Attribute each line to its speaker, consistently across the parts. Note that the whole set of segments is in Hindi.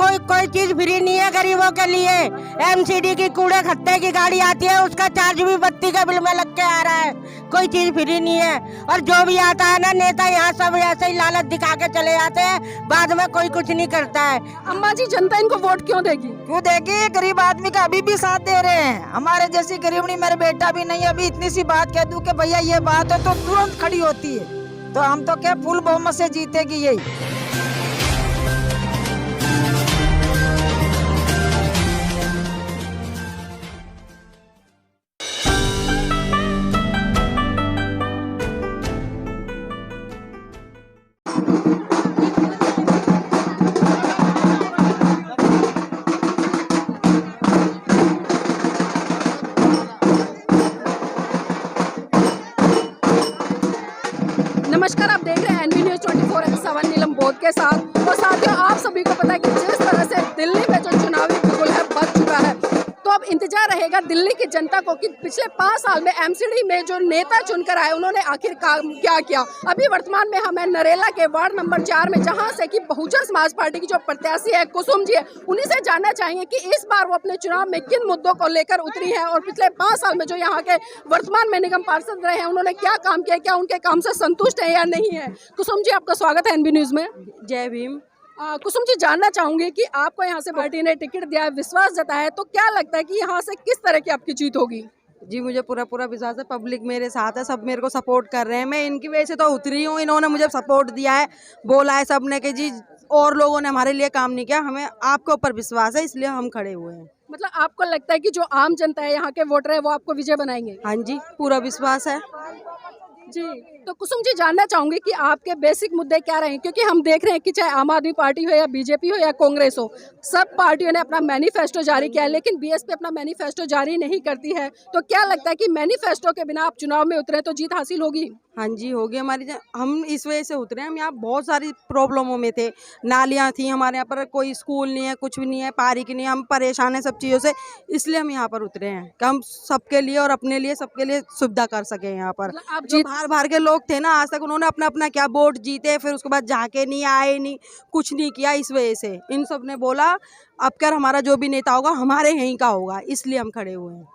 Speaker 1: कोई चीज फ्री नहीं है गरीबों के लिए। एमसीडी की कूड़े खत्ते की गाड़ी आती है, उसका चार्ज भी बत्ती के बिल में लग के आ रहा है। कोई चीज फ्री नहीं है। और जो भी आता है ना नेता, यहाँ सब ऐसे ही लालच दिखा के चले जाते हैं, बाद में कोई कुछ नहीं करता है।
Speaker 2: अम्मा जी, जनता इनको वोट क्यों देगी?
Speaker 3: क्यों देगी? गरीब आदमी का अभी भी साथ दे रहे हैं। हमारे जैसी गरीबनी मेरे बेटा भी नहीं। अभी इतनी सी बात कह दूं कि भैया ये बात है तो तुरंत खड़ी होती है। तो हम तो क्या फुल बहुमत से जीतेगी यही।
Speaker 2: नमस्कार, आप देख रहे हैं एनबी न्यूज़ 24/7 नीलम बोध के साथ। और साथियों, आप सभी को पता है कि जिस तरह से दिल्ली में जो चुनावी बिगुल है बच चुका है, तो अब इंतजार रहेगा दिल्ली की जनता को कि पिछले 5 साल में एमसीडी में जो नेता चुनकर आए उन्होंने आखिर काम क्या किया। अभी वर्तमान में हम नरेला के वार्ड नंबर 4 में, जहां से कि बहुजन समाज पार्टी की जो प्रत्याशी है कुसुम जी है, उन्हीं से जानना चाहेंगे कि इस बार वो अपने चुनाव में किन मुद्दों को लेकर उतरी है और पिछले 5 साल में जो यहाँ के वर्तमान में निगम पार्षद रहे हैं उन्होंने क्या काम किया, क्या उनके काम से संतुष्ट है या नहीं है। कुसुम जी, आपका स्वागत है एनबी न्यूज़ में।
Speaker 1: जय भीम।
Speaker 2: कुसुम जी, जानना चाहूंगी कि आपको यहाँ से पार्टी ने टिकट दिया है, विश्वास जताया है, तो क्या लगता है कि यहाँ से किस तरह की आपकी जीत होगी?
Speaker 1: जी, मुझे पूरा विश्वास है। पब्लिक मेरे साथ है, सब मेरे को सपोर्ट कर रहे हैं। मैं इनकी वजह से तो उतरी हूँ। इन्होंने मुझे सपोर्ट दिया है, बोला है सबने कि जी और लोगों ने हमारे लिए काम नहीं किया, हमें आपके ऊपर विश्वास है, इसलिए हम खड़े हुए हैं।
Speaker 2: मतलब आपको लगता है कि जो आम जनता है, यहाँ के वोटर है, वो आपको विजय बनाएंगे?
Speaker 1: हाँ जी, पूरा विश्वास है
Speaker 2: जी। तो कुसुम जी, जानना चाहूंगी कि आपके बेसिक मुद्दे क्या रहे, क्योंकि हम देख रहे हैं कि चाहे आम आदमी पार्टी हो या बीजेपी हो या कांग्रेस हो, सब पार्टियों ने अपना मैनिफेस्टो जारी किया है, लेकिन बीएसपी अपना मैनिफेस्टो जारी नहीं करती है। तो क्या लगता है कि मैनिफेस्टो के बिना आप चुनाव में उतरे तो जीत हासिल होगी?
Speaker 1: हाँ जी, होगी हमारी। हम इस वजह से उतरे हैं, हम यहाँ बहुत सारी प्रॉब्लमों में थे। नालियाँ थी हमारे यहाँ पर, कोई स्कूल नहीं है, कुछ भी नहीं है, पार्क नहीं है, हम परेशान हैं सब चीज़ों से, इसलिए हम यहाँ पर उतरे हैं कि हम सबके लिए और अपने लिए सबके लिए सुविधा कर सकें यहाँ पर।
Speaker 2: आप
Speaker 1: जो बाहर के लोग थे ना, आज तक उन्होंने अपना अपना क्या वोट जीते, फिर उसके बाद जाके नहीं आए, नहीं कुछ नहीं किया। इस वजह से इन सब ने बोला अब क्या हमारा जो भी नेता होगा हमारे यहीं का होगा, इसलिए हम खड़े हुए हैं।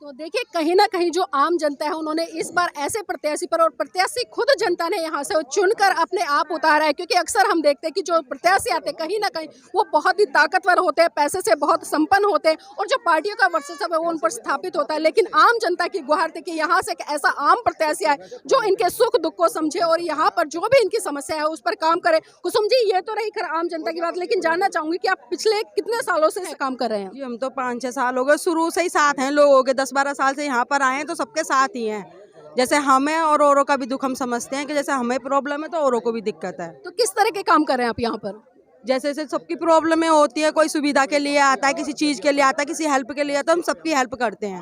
Speaker 2: तो देखिए, कहीं ना कहीं जो आम जनता है उन्होंने इस बार ऐसे प्रत्याशी पर, और प्रत्याशी खुद जनता ने यहाँ से चुनकर अपने आप उतारा है, क्योंकि अक्सर हम देखते हैं कि जो प्रत्याशी आते हैं कहीं ना कहीं वो बहुत ही ताकतवर होते हैं, पैसे से बहुत संपन्न होते हैं, और जो पार्टियों का वर्चस्व है वो उन पर स्थापित होता है। लेकिन आम जनता की गुहार थी कि यहाँ से एक ऐसा आम प्रत्याशी आए जो इनके सुख दुख को समझे और यहाँ पर जो भी इनकी समस्या है उस पर काम करे। कुसुम जी, ये तो रही खैर आम जनता की बात, लेकिन जानना चाहूंगी कि आप पिछले कितने सालों से काम कर रहे हैं?
Speaker 1: जी, हम तो 5-6 साल हो गए, शुरू से ही साथ हैं लोगों के। 10-12 साल से यहाँ पर आए हैं, तो सबके साथ ही हैं। जैसे हमें और औरों का भी दुख हम समझते हैं कि जैसे हमें प्रॉब्लम है तो औरों को भी दिक्कत है।
Speaker 2: तो किस तरह के काम कर रहे हैं आप यहाँ पर?
Speaker 1: जैसे जैसे सबकी प्रॉब्लमें होती है, कोई सुविधा के लिए आता है, किसी चीज़ के लिए आता है, किसी हेल्प के लिए आता है, हम सबकी हेल्प करते हैं।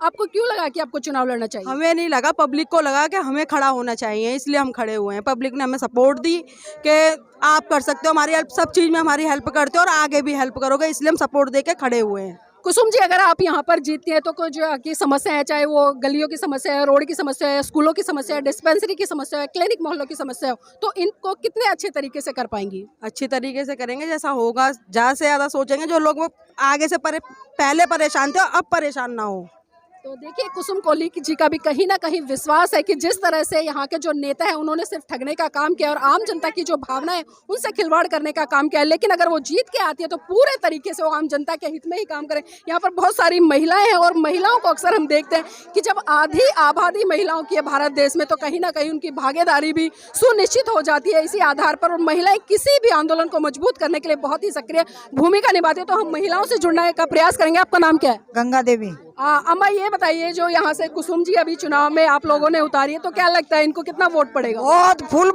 Speaker 2: आपको क्यों लगा कि आपको चुनाव लड़ना चाहिए?
Speaker 1: हमें नहीं लगा, पब्लिक को लगा कि हमें खड़ा होना चाहिए, इसलिए हम खड़े हुए हैं। पब्लिक ने हमें सपोर्ट दी कि आप कर सकते हो हमारी हेल्प, सब चीज़ में हमारी हेल्प करते हो और आगे भी हेल्प करोगे, इसलिए हम सपोर्ट दे के खड़े हुए हैं।
Speaker 2: कुसुम जी, अगर आप यहाँ पर जीतती हैं तो कुछ की समस्या है, चाहे वो गलियों की समस्या है, रोड की समस्या है, स्कूलों की समस्या है, डिस्पेंसरी की समस्या है, क्लिनिक मोहल्लों की समस्या हो, तो इनको कितने अच्छे तरीके से कर पाएंगी?
Speaker 1: अच्छे तरीके से करेंगे, जैसा होगा ज़्यादा से ज़्यादा सोचेंगे। जो लोग वो आगे से पहले परेशान थे अब परेशान ना हो।
Speaker 2: तो देखिए, कुसुम कोहली जी का भी कहीं ना कहीं विश्वास है कि जिस तरह से यहाँ के जो नेता है उन्होंने सिर्फ ठगने का काम किया और आम जनता की जो भावना है उनसे खिलवाड़ करने का काम किया है, लेकिन अगर वो जीत के आती है तो पूरे तरीके से वो आम जनता के हित में ही काम करें। यहाँ पर बहुत सारी महिलाएं हैं और महिलाओं को अक्सर हम देखते हैं कि जब आधी आबादी महिलाओं की है भारत देश में, तो कहीं ना कहीं उनकी भागीदारी भी सुनिश्चित हो जाती है इसी आधार पर, और महिलाएं किसी भी आंदोलन को मजबूत करने के लिए बहुत ही सक्रिय भूमिका निभाती है। तो हम महिलाओं से जुड़ने का प्रयास करेंगे। आपका नाम क्या है?
Speaker 3: गंगा देवी।
Speaker 2: अम्मा, ये बताइए, जो यहाँ से कुसुम जी अभी चुनाव में आप लोगों ने उतारी है, तो क्या लगता है इनको कितना वोट पड़ेगा?
Speaker 3: बहुत फुल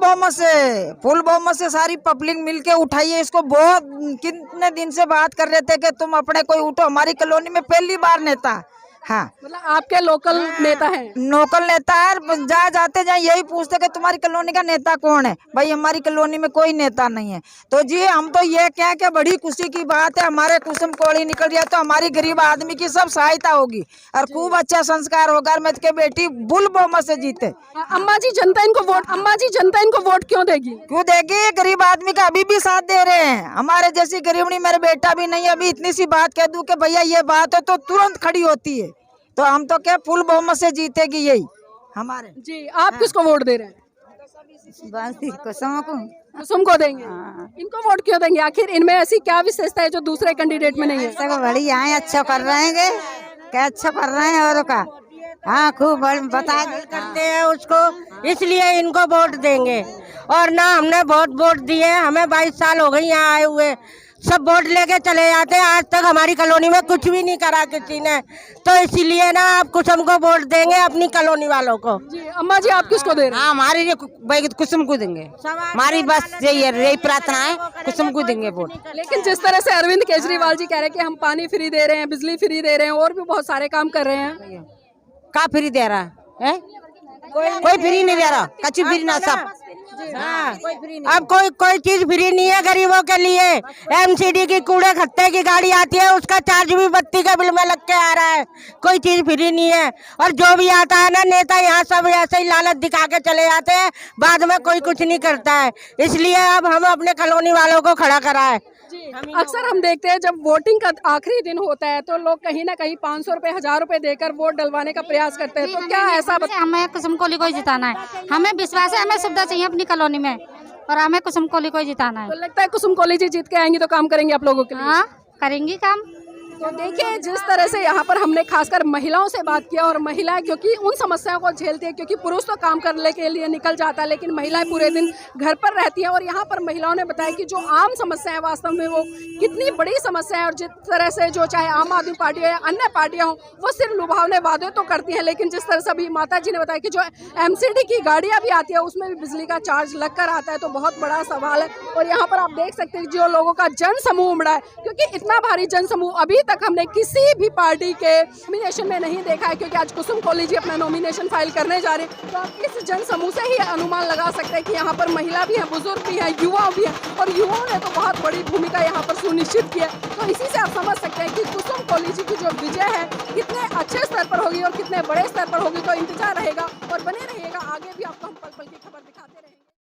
Speaker 3: बहुमत से सारी पब्लिक मिलके उठाई है इसको। बहुत कितने दिन से बात कर रहे थे कि तुम अपने कोई उठो, हमारी कॉलोनी में पहली बार नेता हाँ
Speaker 2: मतलब आपके लोकल नेता हैं?
Speaker 3: लोकल नेता है। जहाँ जाते जाए यही पूछते कि तुम्हारी कॉलोनी का नेता कौन है। भाई हमारी कॉलोनी में कोई नेता नहीं है। तो जी हम तो ये कहें कि बड़ी खुशी की बात है, हमारे कुसुम कोली निकल गया तो हमारी गरीब आदमी की सब सहायता होगी और खूब अच्छा संस्कार होगा और मैं के बेटी बुल बहुमत से जीते।
Speaker 2: अम्मा जी जनता इनको वोट क्यों देगी?
Speaker 3: क्यों देगी? गरीब आदमी का अभी भी साथ दे रहे हैं। हमारे जैसी गरीबनी मेरा बेटा भी नहीं है। अभी इतनी सी बात कह दूं कि भैया ये बात है तो तुरंत खड़ी होती है। तो हम तो क्या फुल बहुमत से जीतेगी यही हमारे।
Speaker 2: जी आप किसको वोट दे रहे हैं? कुसुम को देंगे। इनको वोट क्यों देंगे? आखिर इनमें ऐसी क्या विशेषता है जो दूसरे कैंडिडेट में नहीं है?
Speaker 3: बढ़िया है, अच्छा कर रहे हैं, क्या अच्छा कर रहे हैं और का। हाँ खूब बता
Speaker 1: करते हैं उसको, इसलिए इनको वोट देंगे। और ना हमने बहुत वोट दिए, हमें 22 साल हो गई यहाँ आए हुए, सब वोट लेके चले जाते हैं। आज तक हमारी कॉलोनी में कुछ भी नहीं करा किसी ने, तो इसीलिए ना आप कुसुम को वोट देंगे, अपनी कॉलोनी वालों को।
Speaker 2: जी अम्मा जी आप किसको दे रहे हैं?
Speaker 4: हाँ हमारी कुसुम को देंगे। हमारी बस यही प्रार्थना है, कुसुम को देंगे वोट।
Speaker 2: लेकिन जिस तरह से अरविंद केजरीवाल जी कह रहे हैं कि हम पानी फ्री दे रहे हैं, बिजली फ्री दे रहे हैं और भी बहुत सारे काम कर रहे हैं।
Speaker 4: का फ्री दे रहा है? कोई फ्री नहीं दे रहा, कच्ची फ्री ना सब।
Speaker 1: हाँ, अब कोई चीज फ्री नहीं है गरीबों के लिए। एमसीडी की कूड़े खत्ते की गाड़ी आती है, उसका चार्ज भी बत्ती के बिल में लग के आ रहा है। कोई चीज फ्री नहीं है। और जो भी आता है ना नेता, यहाँ सब ऐसे ही लालच दिखा के चले जाते हैं, बाद में कोई कुछ नहीं करता है। इसलिए अब हम अपने कॉलोनी वालों को खड़ा करा है।
Speaker 2: अक्सर हम देखते हैं जब वोटिंग का आखिरी दिन होता है तो लोग कहीं ना कहीं 500 रुपए 1000 रुपए देकर वोट डलवाने का प्रयास करते हैं। तो क्या ऐसा
Speaker 5: हमें कुसुम कोली को ही जिताना है। हमें विश्वास है, हमें सुविधा चाहिए अपनी कॉलोनी में और हमें कुसुम कोली को ही जिताना है।
Speaker 2: तो लगता है कुसुम कोली जी जीत के आएंगी तो काम करेंगे आप लोगों के लिए?
Speaker 5: हाँ करेंगी काम।
Speaker 2: तो देखिए जिस तरह से यहाँ पर हमने खासकर महिलाओं से बात किया, और महिलाएं क्योंकि उन समस्याओं को झेलती है, क्योंकि पुरुष तो काम करने के लिए निकल जाता है लेकिन महिलाएं पूरे दिन घर पर रहती हैं। और यहाँ पर महिलाओं ने बताया कि जो आम समस्या है वास्तव में वो कितनी बड़ी समस्या है, और जिस तरह से जो चाहे आम आदमी पार्टी हो या अन्य पार्टियां हों वो सिर्फ लुभावने वादे तो करती हैं, लेकिन जिस तरह से अभी माता जी ने बताया कि जो एमसीडी की गाड़ियाँ भी आती है उसमें भी बिजली का चार्ज लग कर आता है, तो बहुत बड़ा सवाल है। और यहाँ पर आप देख सकते हैं जो लोगों का जन समूह उमड़ा है, क्योंकि इतना भारी जन समूह अभी तक हमने किसी भी पार्टी के नॉमिनेशन में नहीं देखा है। क्योंकि आज कुसुम कोली जी अपना नॉमिनेशन फाइल करने जा रहे हैं, तो आप इस जन समूह से ही अनुमान लगा सकते हैं कि यहाँ पर महिला भी है, बुजुर्ग भी है, युवा भी है, और युवाओं ने तो बहुत बड़ी भूमिका यहाँ पर सुनिश्चित की है। तो इसी से आप समझ सकते हैं कि कुसुम कोली जी की जो विजय है कितने अच्छे स्तर पर होगी और कितने बड़े स्तर पर होगी। तो इंतजार रहेगा और बने रहिएगा, आगे भी आपको हम पल पल की खबर